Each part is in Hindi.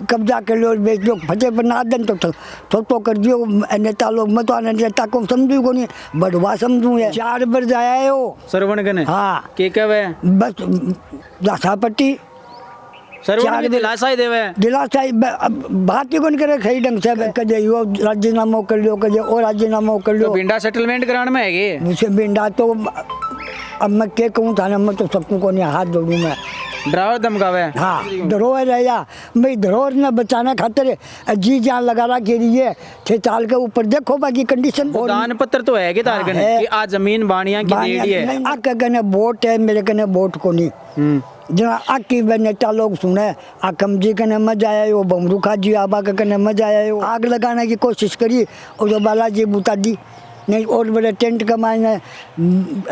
कब्जा कर लो बेच लो फटे पर ना दन तो कर दियो नेता लोग मत आने नेता को समझू को नहीं बढ़वा समझू है 4 बार जाया हो सरवण कने हाँ के कब है बस दासा पट्टी सरवण के दिलासा ही देवे दिलासा बात ही कौन करे सही ढंग से कदे यो राजीनामा कर लो कदे और राजीनामा कर लो तो बिंडा सेटलमेंट कराने में है मुझे बिंडा तो अब मैं क्या कहूँ थाना में तो सबको को नहीं हाथ जोड़ू मैं ड्राइवर धमकावे हाँ धरोहर है या भाई धरोहर ने बचाने खातिर जी जान लगा रहा के लिए 6 साल के ऊपर देखो बाकी कंडीशन दान पत्र तो है कि तार कने कि आ जमीन बाणिया की देड़ी है आके कने वोट है मेरे कने वोट को नहीं जना आकी नेता लोग सुने आकम जी कने मजा आया वो बमरूखा जी आबा के कने मजा आया वो आग लगाने की कोशिश करी और जो बालाजी बुता दी नहीं और बड़े टेंट कमाए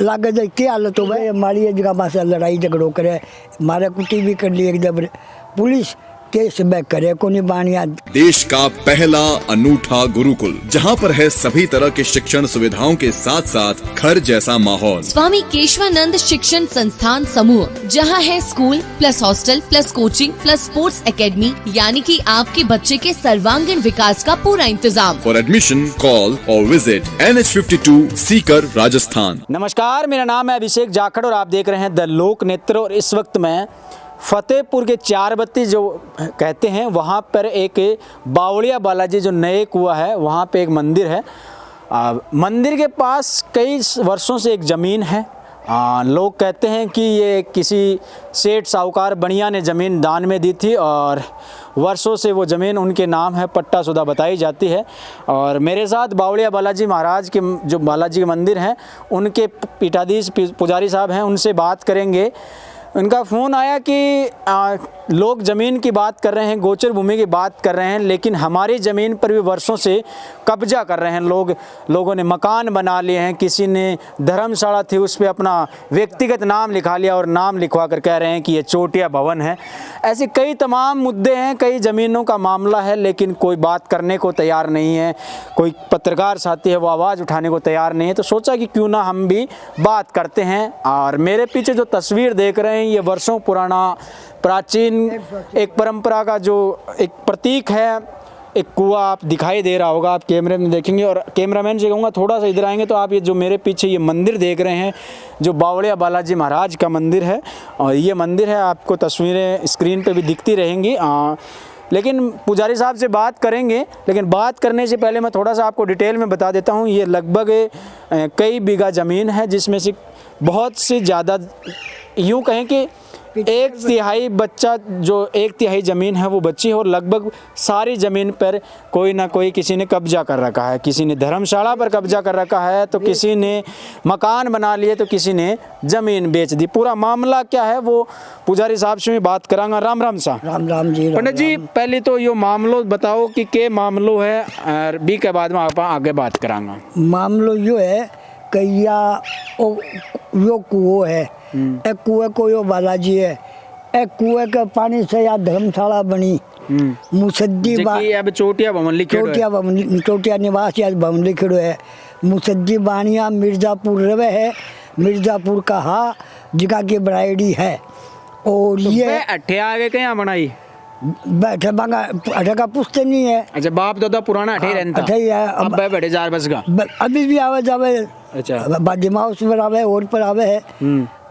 लागे दे क्या हालत हो भाई हमारी जगह पास लड़ाई झगड़ो करे मारे कुटी भी कर ली एकदम पुलिस केस बैक करे कोनी बानिया देश का पहला अनूठा गुरुकुल जहां पर है सभी तरह के शिक्षण सुविधाओं के साथ साथ घर जैसा माहौल। स्वामी केशवानंद शिक्षण संस्थान समूह जहां है school plus hostel plus coaching plus sports academy यानी कि आपके बच्चे के सर्वांगीण विकास का पूरा इंतजाम। फॉर एडमिशन कॉल और विजिट NH52 सीकर राजस्थान। नमस्कार, मेरा नाम है अभिषेक जाखड़ और आप देख रहे हैं द लोक नेत्र। और इस वक्त मैं फतेहपुर के 4 बत्ती जो कहते हैं वहाँ पर एक बावड़िया बालाजी जो नए कुआ है वहाँ पे एक मंदिर है। मंदिर के पास कई वर्षों से एक ज़मीन है। लोग कहते हैं कि ये किसी सेठ साहूकार बनिया ने ज़मीन दान में दी थी और वर्षों से वो ज़मीन उनके नाम है, पट्टा शुदा बताई जाती है। और मेरे साथ बावड़िया बालाजी महाराज के जो बालाजी के मंदिर हैं उनके पीठाधीश पुजारी साहब हैं, उनसे बात करेंगे। उनका फ़ोन आया कि लोग ज़मीन की बात कर रहे हैं, गोचर भूमि की बात कर रहे हैं, लेकिन हमारी ज़मीन पर भी वर्षों से कब्जा कर रहे हैं लोगों ने मकान बना लिए हैं। किसी ने धर्मशाला थी उस पर अपना व्यक्तिगत नाम लिखा लिया और नाम लिखवा कर कह रहे हैं कि ये चोटिया भवन है। ऐसे कई तमाम मुद्दे हैं, कई ज़मीनों का मामला है, लेकिन कोई बात करने को तैयार नहीं है। कोई पत्रकार साथी है वो आवाज़ उठाने को तैयार नहीं है। तो सोचा कि क्यों ना हम भी बात करते हैं। और मेरे पीछे जो तस्वीर देख रहे हैं ये वर्षों पुराना प्राचीन एक परंपरा का जो एक प्रतीक है, एक कुआं आप दिखाई दे रहा होगा, आप कैमरे में देखेंगे। और कैमरामैन से कहूँगा थोड़ा सा इधर आएंगे तो आप ये जो मेरे पीछे ये मंदिर देख रहे हैं जो बावड़िया बालाजी महाराज का मंदिर है, और ये मंदिर है, आपको तस्वीरें स्क्रीन पे भी दिखती रहेंगी। लेकिन पुजारी साहब से बात करेंगे, लेकिन बात करने से पहले मैं थोड़ा सा आपको डिटेल में बता देता हूँ। ये लगभग कई बीघा ज़मीन है जिसमें से बहुत से ज़्यादा यूँ कहें कि 1/3 बच्चा जो 1/3 ज़मीन है वो बच्ची है। और लगभग सारी ज़मीन पर कोई ना कोई किसी ने कब्जा कर रखा है। किसी ने धर्मशाला पर कब्जा कर रखा है, तो किसी ने मकान बना लिए, तो किसी ने ज़मीन बेच दी। पूरा मामला क्या है वो पुजारी साहब से मैं बात करांगा। राम राम सा। राम राम जी। पंडित जी, पहले तो यो मामलो बताओ कि के मामलो है और बी के बाद में आप आगे बात करांगा। मामलो यो है कि यो कुओं है, एक कुएं को यो बालाजी है, एक कुएं के पानी से या धर्मशाला बनी मुसद्दी अब चोटिया भवन लिखे चोटिया निवास या भवन लिखड़ो है। मुसद्दी बानिया मिर्जापुर रवे है, मिर्जापुर का हा जगह की ब्राइडी है। और तो ये अठे आगे कहाँ बनाई बैठे बांगा अठे का पुश्ते नहीं है। अच्छा, बाप दादा पुराना अठे रहता है। अब बैठे 4 बस का अभी भी आवे जावे। अच्छा, बादिमा उस पर आवे और पर आवे है।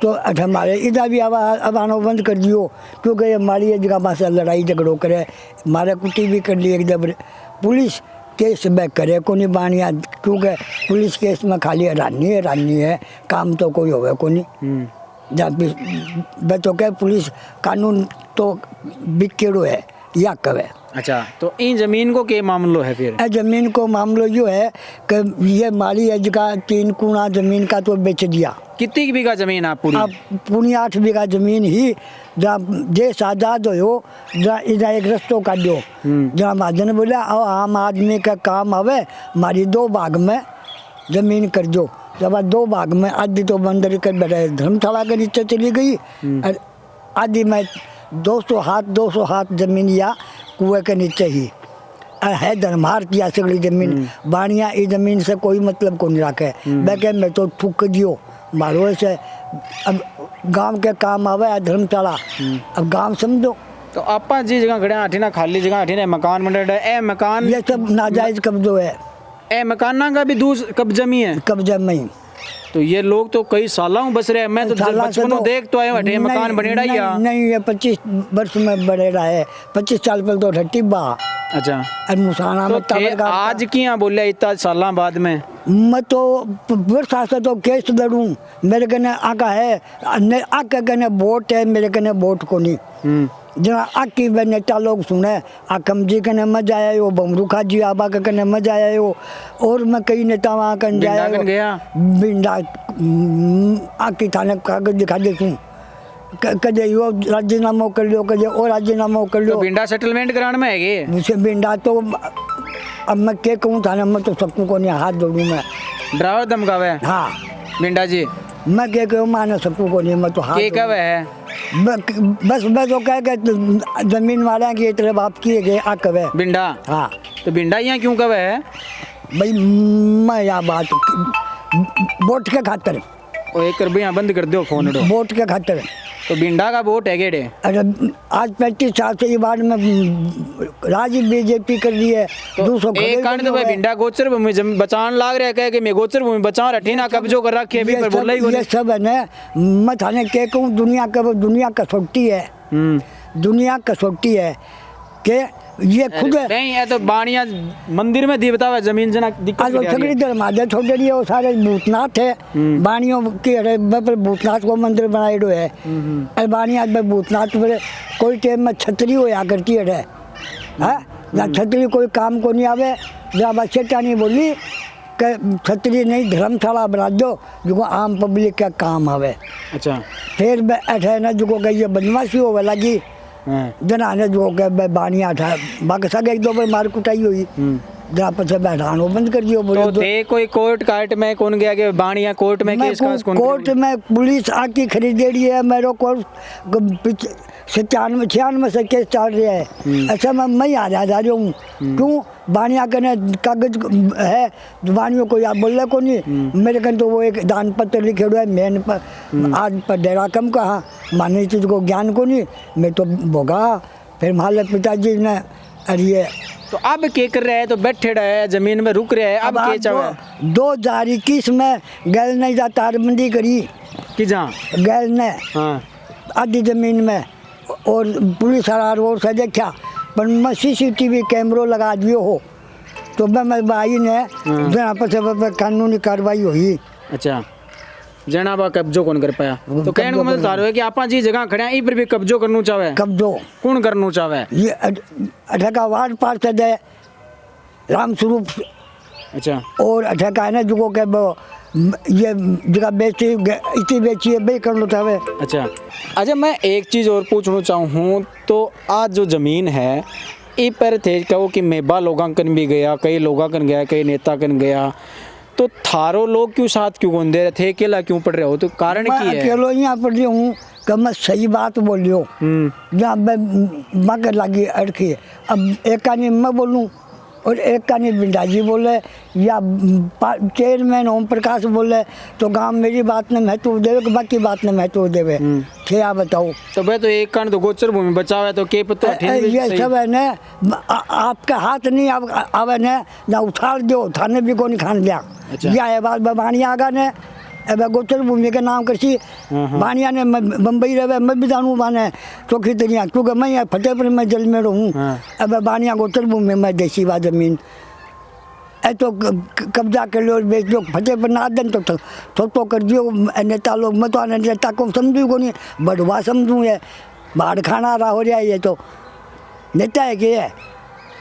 तो हमारे इधर भी अब आना बंद कर दियो क्योंकि हमारी जगह पास लड़ाई झगड़ो करे, मारे कुटी भी कर ली एकदम। पुलिस केस बैक करे को नहीं बानिया, क्योंकि पुलिस केस में खाली हैरानी है, काम तो कोई होवे को नहीं। जब तो क्या पुलिस कानून तो बिकेड़ो है या कवे। अच्छा, तो इन जमीन को के मामलो है फिर? जमीन को मामलो यो है कि ये माली एज का 3 गुना जमीन का तो बेच दिया। कितनी बीघा जमीन आप पूरी? आप पूरी 8 बीघा जमीन ही जहाँ देश आजाद हो, जहाँ इधर एक रस्तों का दो, जहाँ महाजन बोला आम आदमी का काम आवे, हमारी 2 भाग में जमीन कर दो। जब 2 भाग में आधी तो बंदर कर बैठे धर्मशाला के नीचे चली गई, आधी में 200 हाथ जमीन या कुएं के नीचे ही है। धर्मार किया सगड़ी जमीन बानिया, इस जमीन से कोई मतलब को नहीं रखे। बैके में तो ठुक दियो मारो से। अब गांव के काम आवे धर्मशाला, अब गांव समझो तो आपा जी जगह खड़े हठी ना खाली जगह हठी ना मकान बन रहा है, ए मकान ये सब नाजायज कब्जो है, ए मकाना का भी दूर कब्जा में है। कब्जा में ही। तो ये लोग तो कई सालों बस रहे, मैं तो साला से बचपनों देख तो आया हूं, हटे मकान बनेड़ा ही आ। नहीं, ये 25 वर्ष में बनेड़ा है, 25 साल पहले तो ठट्टी बा। अच्छा, और मुसाना तो में थे आज किया बोलिया इतना सालों बाद में मैं तो वर्षा से तो केस लड़ूं, मेरे कने आका है, आके कने वोट है, मेरे कने वोट को नहीं। जना आकी बे नेता लोग सुने, आकम जी कने मजा आया हो, बमरूखा जी आबा के कने मजा आया हो, और मैं कई नेता वहाँ कन जाया बिंडा कन गया, बिंडा आकी थाने कागज दिखा दे तू, कदे यो राजीनामा कर लियो, कदे और राजीनामा कर लियो। तो बिंडा सेटलमेंट कराने में है ये मुझे बिंडा तो अब मैं क्या कहूँ थाने में तो सबको को नहीं हाथ जोड़ूँ मैं। ड्राइवर धमकावे हाँ बिंडा जी, मैं क्या कहूँ माने सबको को नहीं, मैं तो हाथ के कब है बस मैं तो कह के जमीन वाले की तरह बाप किए गए आ कब है बिंडा। हाँ तो बिंडा यहाँ क्यों कब है भाई, मैं यह बात वोट के खातिर, ओ एक कर यहाँ बंद कर दो फोन उड़ो। वोट के खातिर। तो बिंडा का वोट है गेड़े, अरे आज 35 साल से ये बात में राजी बीजेपी कर रही है। तो 200 एक कारण तो भाई बिंडा गोचर भूमि बचान लाग रहा है, कह के मैं गोचर भूमि बचा रठी ना कब्जो कर रखी है अभी पर बोला ही ये सब है ना, मैं थाने क्या कहूँ, दुनिया कसौटी है, दुनिया कसौटी है कि ये खुद नहीं है। तो बाणिया मंदिर में दी बतावा जमीन जना दिक्कत आज वो सगड़ी दरवाजे छोड़ रही है, वो सारे भूतनाथ है बाणियों की, अरे पर भूतनाथ को मंदिर बनाएडो है। अरे बाणिया भूतनाथ पर कोई टाइम में छतरी होया करती है, ना छतरी कोई काम को नहीं आवे, जहाँ बस सेटा नहीं बोली कि छतरी नहीं धर्मशाला बना दो जो आम पब्लिक का काम आवे। अच्छा, फिर ऐठे ना जो गई बदमाशी होवे लगी, जना ने जो के बानिया था बाकी सगे एक दो बार मार कुटाई हुई, जहाँ पर बैठानो बंद कर दियो। तो थे कोई कोर्ट काट में कौन गया कि बाणिया कोर्ट में केस कास कौन, कोर्ट में पुलिस आके खरीदेड़ी है, मेरे को 96 से केस चल रहा है। अच्छा मैं आ जा रहा हूँ, क्यों बानिया कने कागज है, बानियों को या बोले को नहीं, मेरे कन तो वो एक दान पत्र लिखे हुए है, मैंने आज पर डेरा कम कहा, मानी चीज को ज्ञान को नहीं, मैं तो भोगा। फिर माले पिताजी ने अरे तो अब क्या कर रहा है, तो बैठे रहा है जमीन में रुक रहा है, अब क्या चाहे 2021 में गैल नहीं जा तारबंदी करी कि जहाँ गैल ने हाँ आधी जमीन में, और पुलिस रोड से देखा, पर मैं CCTV कैमरो लगा दियो हो, तो मैं भाई ने जहाँ पर कानूनी कार्रवाई हुई। अच्छा, जनाबा कब्जो कौन कर पाया, तो कहने को मतलब तारो है कि आपा जी जगह खड़े हैं, पर भी कब्जो करना चाहे, कब्जो कौन करना चाहे, ये अठका वार्ड पार्षद है राम स्वरूप। अच्छा, और अठका है ना जो के ये जगह बेची इतनी बेची है बे करना चाहे। अच्छा, मैं एक चीज़ और पूछना चाहूँ, तो आज जो ज़मीन है इ पर थे कहो कि मेबा लोगों कन भी गया, कई लोगों कन गया, कई नेता कन गया, तो थारो लोग क्यों साथ क्यों कौन दे रहे थे, अकेला क्यों पड़ रहे हो, तो कारण की है? अकेलो यहाँ पड़ रही हूँ कि मैं सही बात बोलियो, जहाँ मगर लगी अड़की, अब एक कहानी मैं बोलूँ और एक कहानी बिंडा जी बोले या चेयरमैन ओम प्रकाश बोले, तो गांव मेरी बात ने महत्व देवे कि बाकी बात ने महत्व देवे, क्या बताओ। तो भाई तो एक कारण तो गोचर भूमि बचाव है, तो के पता ये सब है न आपका हाथ नहीं आवे न, ना उछाल दो थाने भी को नहीं खान दिया। यह है बात बानिया आगा ने अब गोचर भूमि के नाम करसी, बानिया ने बम्बई रहे, मैं भी जानूँ बाने चौकी तरिया, क्योंकि मैं फतेहपुर में जल में रहूँ। अब बानिया गोचर भूमि में देसी बा जमीन ऐ तो कब्जा कर लो बेच दो, फतेहपुर ना दन तो कर दियो नेता लोग। मैं तो नेता को समझू को नहीं, बढ़वा समझूँ, ये बाढ़ खाना रहा हो रहा है, ये तो नेता है कि है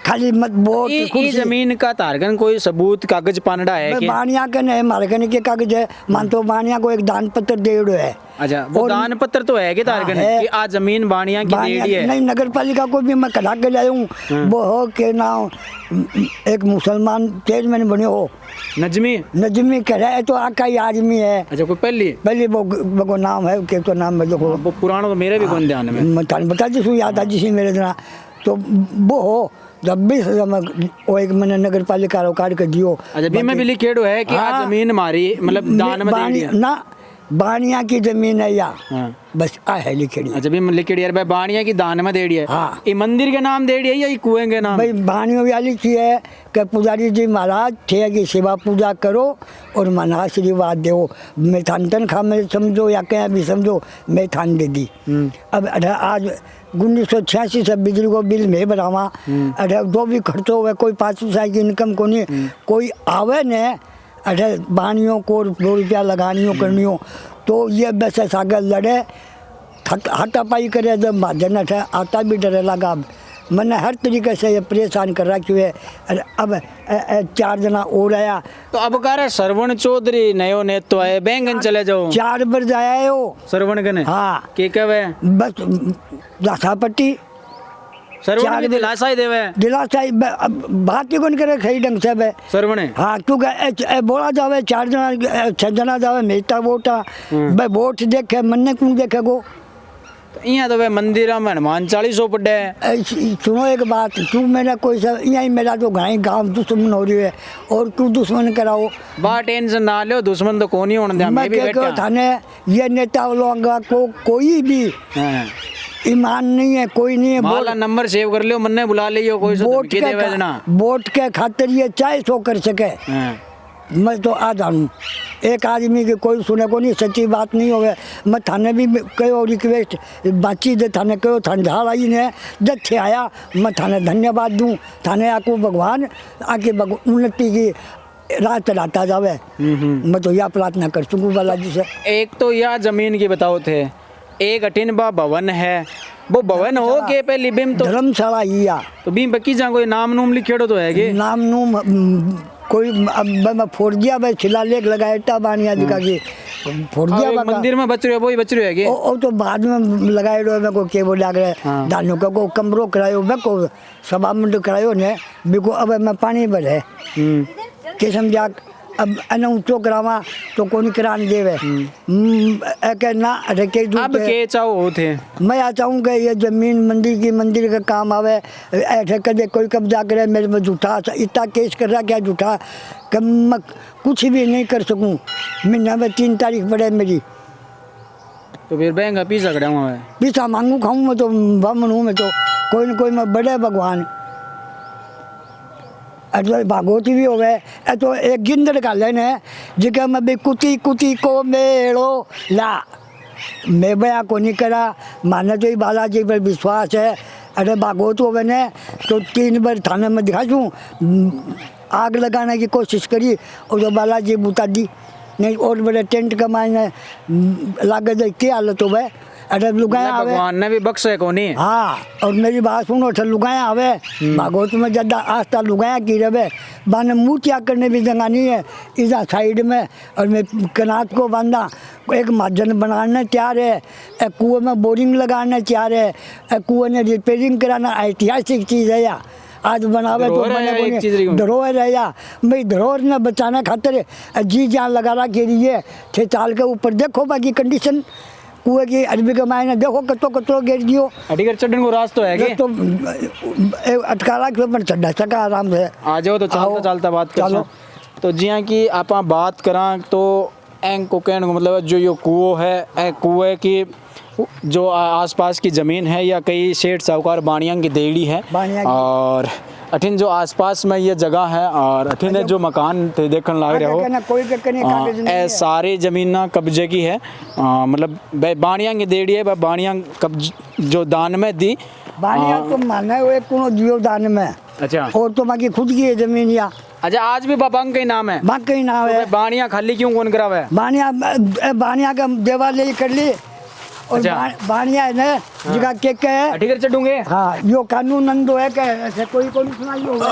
खाली मत बोल। ये जमीन का तारगन कोई सबूत कागज पानड़ा है कि बानिया का नहीं, मारे कने के कागज है, मान तो बानिया को एक दान पत्र दे रहे है। अच्छा, वो दान पत्र तो है कि तारगन है कि आज जमीन बानिया की दे दी है? नहीं, नगर पालिका को भी मैं कढ़ा के लाया हूँ, वो हो के नाम एक मुसलमान चेयरमैन बने हो, नजमी कह है, तो आका ही आदमी है। अच्छा, कोई पहली वो नाम है के, तो नाम है देखो, वो पुराना तो मेरे भी कौन ध्यान में, मैं बता दी याद आज जी मेरे जना, तो वो हो जब भी वो एक मैंने नगर पालिका रोकार के दियो। अच्छा, भी मैं भी लिखेड़ो है कि आज जमीन मारी मतलब दान में दे दिया ना, बानिया की जमीन है या हाँ। बस आ है लिखेड़ी। अच्छा भी लिखी यार भाई बाणिया की दान में देड़ी है। हाँ। ये मंदिर के नाम देड़ी है या ये कुएं के नाम? भाई बानियों वाली की है कि पुजारी जी महाराज थे कि सेवा पूजा करो और मना आशीर्वाद दो। मैं थान तनख्वाह में समझो या कहीं भी समझो मैं थान दे दी। अब आज 1986 से बिजली को बिल में बनावा जो भी खर्चो हुए कोई 5 पैसा की इनकम को नहीं कोई आवे ने बानियों को 2 रुपया लगानियों करनियो तो ये बस सागर लड़े हाथापाई करे जब महाजन आता भी डरे लगा। मैंने हर तरीके से ये परेशान कर रहा क्यों है। अब 4 जना और आया तो अब कह रहे श्रवण चौधरी नयो नेतो है बैंगन चले जाओ 4 बार जाया हो श्रवण कने। हाँ के कहे बस दासापट्टी श्रवण की दिलासा ही देवे दिलासा बात ही कौन करे खई ढंग से बे श्रवण है। हाँ क्योंकि बोला जावे 4 जना 6 जना जावे मेहता वोटा भाई वोट देखे मन्ने कौन देखेगो। यहाँ तो वे मंदिर में हनुमान 40 पड़े है। सुनो एक बात तू मेरा कोई सब यही मेरा तो घाई गाँव दुश्मन हो रही है और तू दुश्मन कराओ बा टेंशन ना लो दुश्मन तो कौन ही होने दे। मैं भी क्या थाने ये नेता लोग को कोई भी ईमान नहीं है कोई नहीं है। माला नंबर सेव कर लियो मन्ने बुला लियो कोई वोट के खातिर ये चाहे सो कर सके। मैं तो आ जानूँ एक आदमी के कोई सुने को नहीं सच्ची बात नहीं होवे। मैं थाने भी कहो रिक्वेस्ट बातचीत दे थाने कहो ठंडाल आई ने जब थे आया मैं थाने धन्यवाद दूँ थाने आको भगवान आके उन्नति की राह चलाता जावे। मैं तो यह प्रार्थना कर सकूँ बालाजी से। एक तो यह जमीन की बताओ थे एक अठिन बा भवन है वो भवन हो के पे लिबिम तो धर्मशाला ही आ तो बीम बकी जा कोई नाम नूम लिखेड़ो तो है के नाम नूम कोई अब मैं फोड़िया भाई शिलालेख लगाया बानिया जी का की फोड़िया मंदिर में बच रहे हो वही बच रहे है और तो बाद में लगाए मेरे को के बोला करे दानों का को कमरो करायो मैं को सभा मंडप करायो ने बिको अब मैं पानी भरे के समझा अब अन ऊँचो करावा तो कौन करान देवे के ना के अब के चाहो होते मैं आ चाहूँ कि ये जमीन मंदिर का काम आवे ऐसे कदे कोई कब्जा करे मेरे में झूठा इतना केस कर रहा क्या झूठा कि मैं कुछ भी नहीं कर सकूँ। महीना में 3 तारीख पड़े मेरी तो फिर बैंक पीसा खड़ा हुआ है पीसा मांगू खाऊँ मैं तो बामन हूँ मैं तो कोई न कोई मैं बड़े भगवान भागवती भी हो गए तो एक गिंदड़ का लेन है जिके मैं भी कुती कुती को मेड़ो ला मैं बया को नहीं करा माने तो ही बालाजी पर विश्वास है। अरे भागवत हो मैंने तो 3 बार थाने में दिखा दूँ आग लगाने की कोशिश करी और तो बालाजी बुता दी नहीं और बड़े टेंट कमाए लागत क्या हालत हो गए। अरे लुगाया आवे भगवान ने भी बख्शे को नहीं। हाँ और मेरी बात सुनो तो लुगाया आवे भागवत में ज्यादा आस्था लुगाया की रहे बाने मुँह त्याग करने भी जगह नहीं है इधर साइड में और मैं कनात को बांधा एक महाजन बनाने तैयार है एक कुएं में बोरिंग लगाने तैयार है एक कुएं ने रिपेयरिंग कराना ऐतिहासिक चीज़ है या आज बनावे तो बने धरोहर है या भाई धरोहर ने बचाने खातिर जी जान लगा रहा के लिए 6 साल के ऊपर देखो बाकी कंडीशन कुएं की अरबी के मायने देखो कतो गिर दियो अटीगर चढ़ने को रास्ता है के तो 18 किलोमीटर चढ़ा सका आराम से आ जाओ तो चलता बात करो। तो जियां कि आप बात करा तो एंग को कहने को मतलब जो ये कुओं है कुएं की जो आसपास की ज़मीन है या कई सेठ साहूकार बाणियां की देड़ी है और अठिन जो आसपास में ये जगह है और अठिन जो मकान थे देखने लग रहे हो सारी ज़मीन ना कब्जे की है मतलब बाणियां की देड़ी है बाणियां कब्ज जो दान में दी बाणियां तो माने हुए कोनो दियो दान में। अच्छा और तो बाकी खुद की है ज़मीन या अच्छा आज भी बाबा का ही नाम है बांक का ही नाम है। बाणियां खाली क्यों कौन करावे बाणियां का देवालय कर ली और बाणिया है ना जगह के है ठीक है चढ़ूंगे। हाँ यो कानून नंदो है ऐसे कोई सुनाई होगा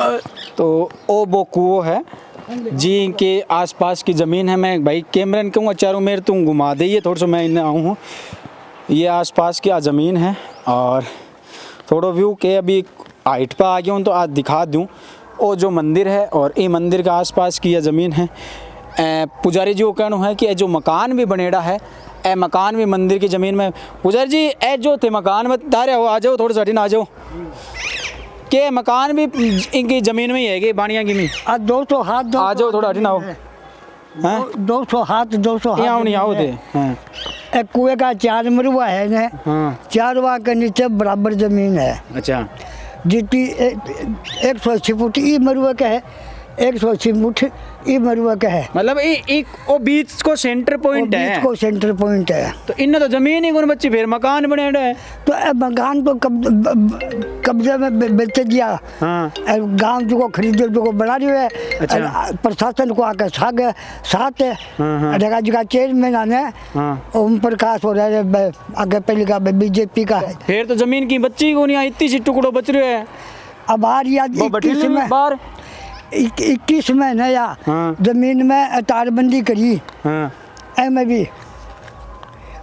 तो ओ वो कुओं है जी के आसपास की ज़मीन है। मैं भाई कैमरन कहूँगा चारों मेरे तुम घुमा दे थोड़ा सा मैं इन्हें आऊँ हूँ ये आसपास की ज़मीन है और थोड़ा व्यू के अभी हाइट पर आ गया हूँ तो आज दिखा दूँ वो जो मंदिर है और ये मंदिर के आसपास की यह ज़मीन है। पुजारी जी को कहना है कि जो मकान भी बनेड़ा है ए मकान भी मंदिर की ज़मीन में। पुजारी जी ए जो थे मकान में तारे हो आ जाओ थोड़ा सा आ जाओ के मकान भी इनकी ज़मीन में ही है कि बाणियां की में दोस्तों हाथ आ जाओ थोड़ा हटिना हो हाँ 200 हाथ 200 हाथ यहाँ नहीं आओ दे हाँ एक कुएं का 4 मरवा है ने, हाँ 4 वा के नीचे बराबर जमीन है, अच्छा जितनी 180 फुट ई मरवा का है, 180 फुट ई मरवा का है, मतलब एक वो बीच को सेंटर और पॉइंट बीच है। को सेंटर पॉइंट है। तो इनने तो जमीन ही कौन बच्ची फिर मकान बने है। तो ए मकान तो कब्जे में बेच दिया। हाँ गांव जो खरीदे जो बना रही है। अच्छा। प्रशासन को आकर साथ है। हाँ। जगह जगह चेयरमैन आने हाँ ओम प्रकाश हो रहा है, आगे पहले का बीजेपी का है। फिर तो जमीन की बच्ची को नहीं इतनी सी टुकड़ो बच रहे है। अब आ रही वो बठीले 21 में में बाहर 21 में नया हाँ। जमीन में तारबंदी करी हाँ में भी।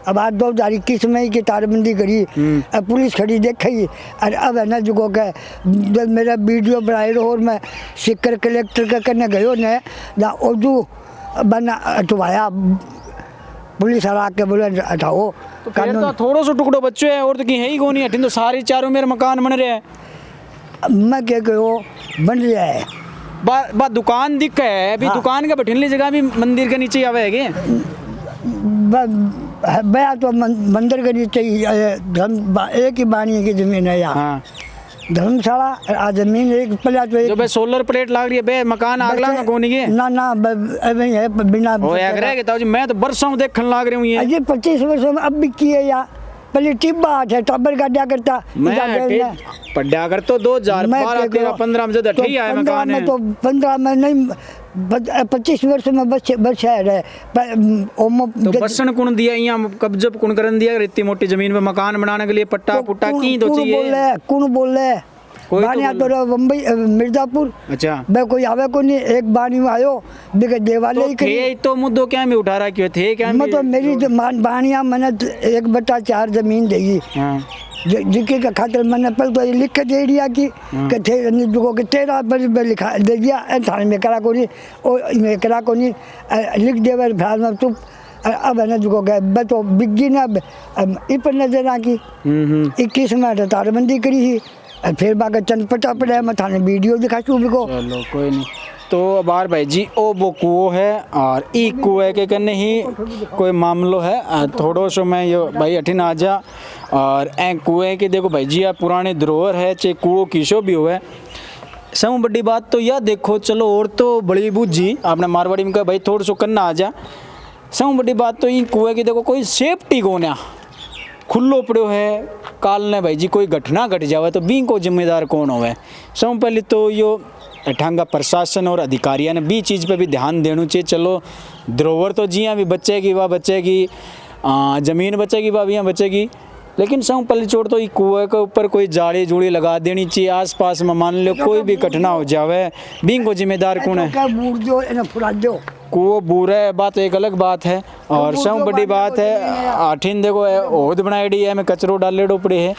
अब आज 2021 में ही की तारबंदी करी, अब पुलिस खड़ी देखी। और अब है ना जो जब मेरा वीडियो बनाए और मैं सिक्कर कलेक्टर के करने गयो ने ना उर्दू बना हटवाया, पुलिस हरा के बोले हटाओ तो फिर तो थोड़ो सो टुकड़ो बच्चो है और तो की है ही को नहीं हटिन तो सारे चारों मेरे मकान बन रहे हैं। मैं क्या कहो बन रहा है। बात दुकान दिख है अभी। हाँ। दुकान के बठिनली जगह भी मंदिर के नीचे आवे है बया तो मंदिर के नीचे ही एक ही बानी की जमीन है यहाँ। हाँ धर्मशाला आ जमीन एक पहले तो जो बे सोलर प्लेट लाग रही है बे मकान आगला में कोनी के ना अभी है बिना ओ एक रह गया जी। मैं तो बरसों देखने लाग रही हूँ ये। अजय 25 वर्षों में अब भी किए या पहले टिब्बा है टब्बर का क्या करता मैं पढ़ा कर तो 2012 13 15 में जब अठी आया मकान है तो 15 में नहीं 25 वर्ष में बच है तो बसन कौन दिया यहाँ कब्जब कौन करन दिया इतनी मोटी जमीन में मकान बनाने के लिए पट्टा पुट्टा की तो चाहिए कौन बोले कोई तो बानिया तो बम्बई मिर्जापुर। अच्छा बे कोई आवे को नहीं, एक बानी में आयो बिके देवाले ही तो थे तो मुद्दों क्या में उठा रहा क्यों थे क्या में मतलब मेरी बानिया मैंने 1/4 जमीन देगी जिसके का खातिर मैंने पहले तो ये लिख के दे दिया कि थे तेरा पर लिखा दे दिया थाने में करा को नहीं और में करा को नहीं लिख दे फिर में चुप। अब है ना जो गए तो बिग्गी ने इस पर नजर आ की 21 में तारबंदी करी ही फिर बाकी चंद पटा पड़ा मैं थाने वीडियो दिखा चुप को। चलो कोई नहीं। तो बार भाई जी ओ वो कुओं है और ई कुएं के कने ही कोई मामलो है थोड़ो सो मैं ये भाई अठिन आ जा और ए कुएं के देखो भाई जी पुराने धरोहर है चे कुओं किसो भी हुआ है। सब बड़ी बात तो यह देखो चलो और तो बड़ी बूझी आपने मारवाड़ी में कहा भाई थोड़ा सो करना आ जा। सब बड़ी बात तो ई कुएं की देखो कोई सेफ्टी को ना खुल्लो पड़ो है काल ने भाई जी कोई घटना घट जावे तो बी को जिम्मेदार कौन होवे। सब पहले तो यो अठांगा प्रशासन और अधिकारियों ने भी चीज़ पे भी ध्यान देना चाहिए। चलो धरोहर तो जियाँ भी बचेगी वह बचेगी, ज़मीन बचेगी वह भी यहाँ बचेगी, लेकिन सब पहले छोड़ तो कुएं के ऊपर कोई जाली जूड़ी लगा देनी चाहिए। आसपास में मान लो कोई भी घटना हो जावे बी को जिम्मेदार कौन है। कुओं बूढ़ा है बात एक अलग बात है और सब बड़ी बात है आठिन देखो ओद बनाई डी है में कचरो डाले डोपड़े है।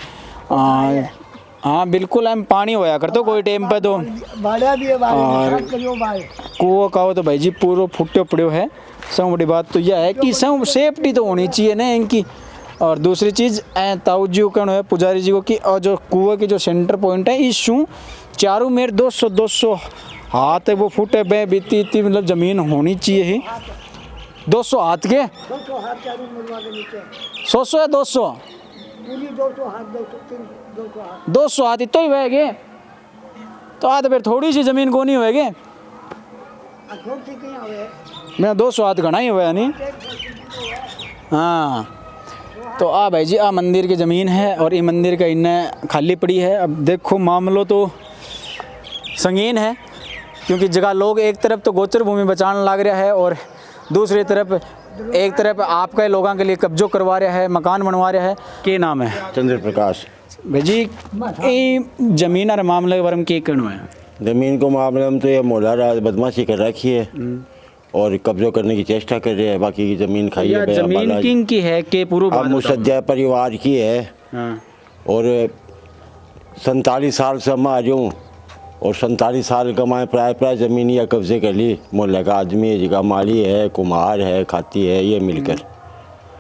हाँ बिल्कुल हम पानी होया कर तो कोई टाइम पे तो और कुओं का हो तो भाई जी पूरा फुटे पड़ो है। सब बड़ी बात तो यह है कि सब सेफ्टी तो होनी चाहिए ना इनकी। और दूसरी चीज़ ताऊ जी को कहना है पुजारी जी को कि और जो कुएं की जो सेंटर पॉइंट है इशू चारों मेरे 200 हाथ है वो फुट है बे बीती इतनी मतलब ज़मीन होनी चाहिए ही 200 हाथ के 100 या 200 200 हाथ इतना ही होएगे तो आज फिर थोड़ी सी ज़मीन को नहीं होएगी। मेरा 200 हाथ घना ही हुआ नहीं। हाँ तो भाई जी मंदिर की ज़मीन है और ये मंदिर का इन्हें खाली पड़ी है। अब देखो मामलो तो संगीन है क्योंकि जगह लोग एक तरफ तो गोचर भूमि बचाने लग रहा है और दूसरी तरफ एक तरफ आपका लोगों के लिए कब्जो करवा रहा है मकान बनवा रहा है। क्या नाम है? चंद्र प्रकाश। भाई जी ये ज़मीन और मामले के बारे में क्या कहना है? ज़मीन को मामले में तो ये मोला बदमाशी कर रखी है और कब्जो करने की चेष्टा कर रहे हैं। बाकी की ज़मीन खाई है ज़मीन किंग की है कि पूरा मुसज्जा परिवार की है। हाँ। और 47 साल से मैं आ जाऊँ और 47 साल कमाए प्राय ज़मीन या कब्जे कर ली। मोहल्ले का आदमी है जगह माली है कुम्हार है खाती है ये मिलकर।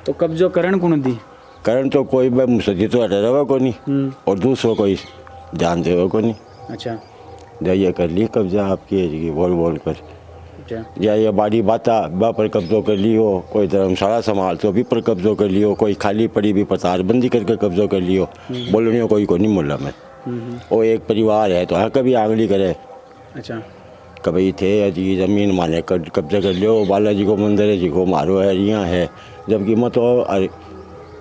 तो कब्जो करण कौन दी? करण तो कोई मुसज्जी तो हटा रहा को नहीं और दूसरों कोई ध्यान देगा को नहीं। अच्छा जाइए कर ली कब्जा आपकी है जी बोल कर। अच्छा। या ये बाड़ी बाता बा पर कब्जो कर लियो, कोई धर्मशाला संभाल तो भी पर कब्जो कर लियो, कोई खाली पड़ी भी पतार बंदी करके कब्जो कर लियो, बोलने कोई को नहीं मुल्ला में। वो एक परिवार है तो हाँ कभी आंगली करे अच्छा। कभी थे जी ज़मीन माने कब्जा कर लियो, बालाजी को मंदिर है जी को मारो है यहाँ है, जबकि मैं तो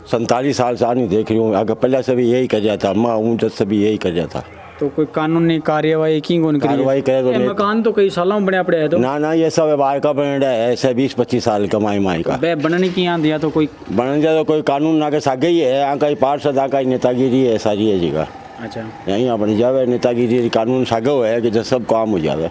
47 साल से नहीं देख रही हूँ। अगर पहले से भी यही कर जाता, मैं हूँ जब से भी यही कर जाता। तो कोई कानूनी कार्यवाही की कौन कार्रवाई करे तो ये मकान तो कई सालों में बने पड़े है तो ना ये सब बाहर का बन रहा है, ऐसे 20-25 साल कमाई माई का बे बनने की यहाँ दिया तो कोई बन जाए तो कोई कानून ना के सागे ही है, यहाँ का ही पार्षद यहाँ का ही नेतागिरी है सारी है जी का। अच्छा। यहीं यहाँ बन जावे नेतागिरी कानून सागे हुआ है कि जब सब काम हो जावे।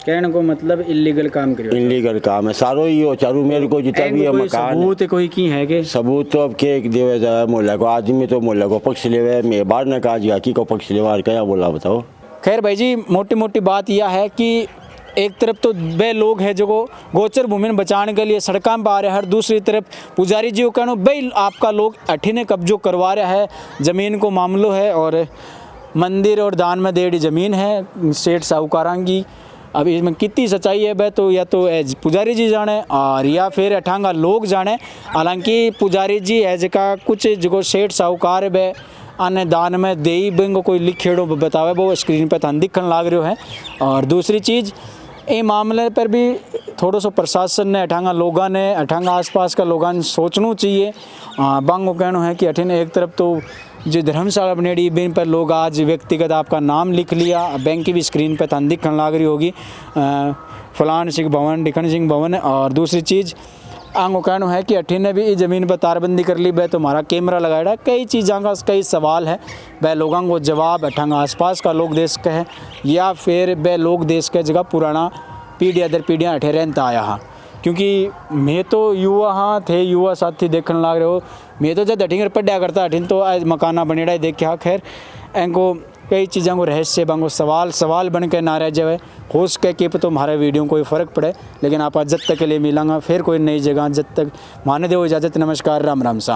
कहने को मतलब इलीगल काम करियो इनलीगल काम है सारो ही हो, चारू मेरे को जितना भी है कोई मकान सबूत कोई की है के सबूत तो अब के देवे जाए मोहल्ला को आदमी तो मोहल्ला को पक्ष लेवे, मैं बाहर ने कहा जी हकी को पक्ष लेवा क्या बोला बताओ। खैर भाई जी मोटी मोटी बात यह है कि एक तरफ तो वे लोग हैं जो गोचर भूमि बचाने के लिए सड़कों पर आ रहे हैं, हर दूसरी तरफ पुजारी जी को कहना भाई आपका लोग अठीने कब्जो करवा रहा है, ज़मीन को मामलो है और मंदिर और दान में देड़ी ज़मीन है सेठ साहूकारां की। अब इसमें कितनी सच्चाई है बे तो या तो पुजारी जी जाने और या फिर अठांगा लोग जाने। हालांकि पुजारी जी है जका कुछ जो सेठ साहूकार है बे अन्य दान में दे बेंगो कोई लिखेड़ो बतावे वो स्क्रीन पे थान दिखन लाग रहे हैं। और दूसरी चीज़ ये मामले पर भी थोड़ा सा प्रशासन ने अठांगा लोगों ने अठांगा आसपास का लोगों ने सोचना चाहिए। बांगो कहना है कि अठिन एक तरफ तो जो धर्मशाला बनेड़ी बिन पर लोग आज व्यक्तिगत आपका नाम लिख लिया, बैंक की भी स्क्रीन पर थान दिखन लाग रही होगी फलान सिंह भवन डिखन सिंह भवन। और दूसरी चीज़ आंगो कहना है कि अठिन भी ज़मीन पर तारबंदी कर ली बे तो हमारा कैमरा लगाया कई चीज़ों का कई सवाल है वह लोगों को जवाब अठांगा आसपास का लोग देश का है या फिर वह लोग देश का जगह पुराना पीढ़ियाँ दर पीढ़ियाँ अठे रहता आया हाँ। क्योंकि मैं तो युवा हाँ थे युवा साथी देखने लग रहे हो, मैं तो जब अठिंग पढ़ा करता अठिन तो आज मकाना बनेड़ा ही देखा। खैर इनको कई चीज़ों को रहस्य बांगो सवाल बन के ना रह जाए हो सके कि तो हमारे वीडियो को कोई फ़र्क पड़े। लेकिन आप जब तक के लिए मिलांगा फिर कोई नई जगह, जब तक माने दो इजाज़त, नमस्कार, राम राम सा।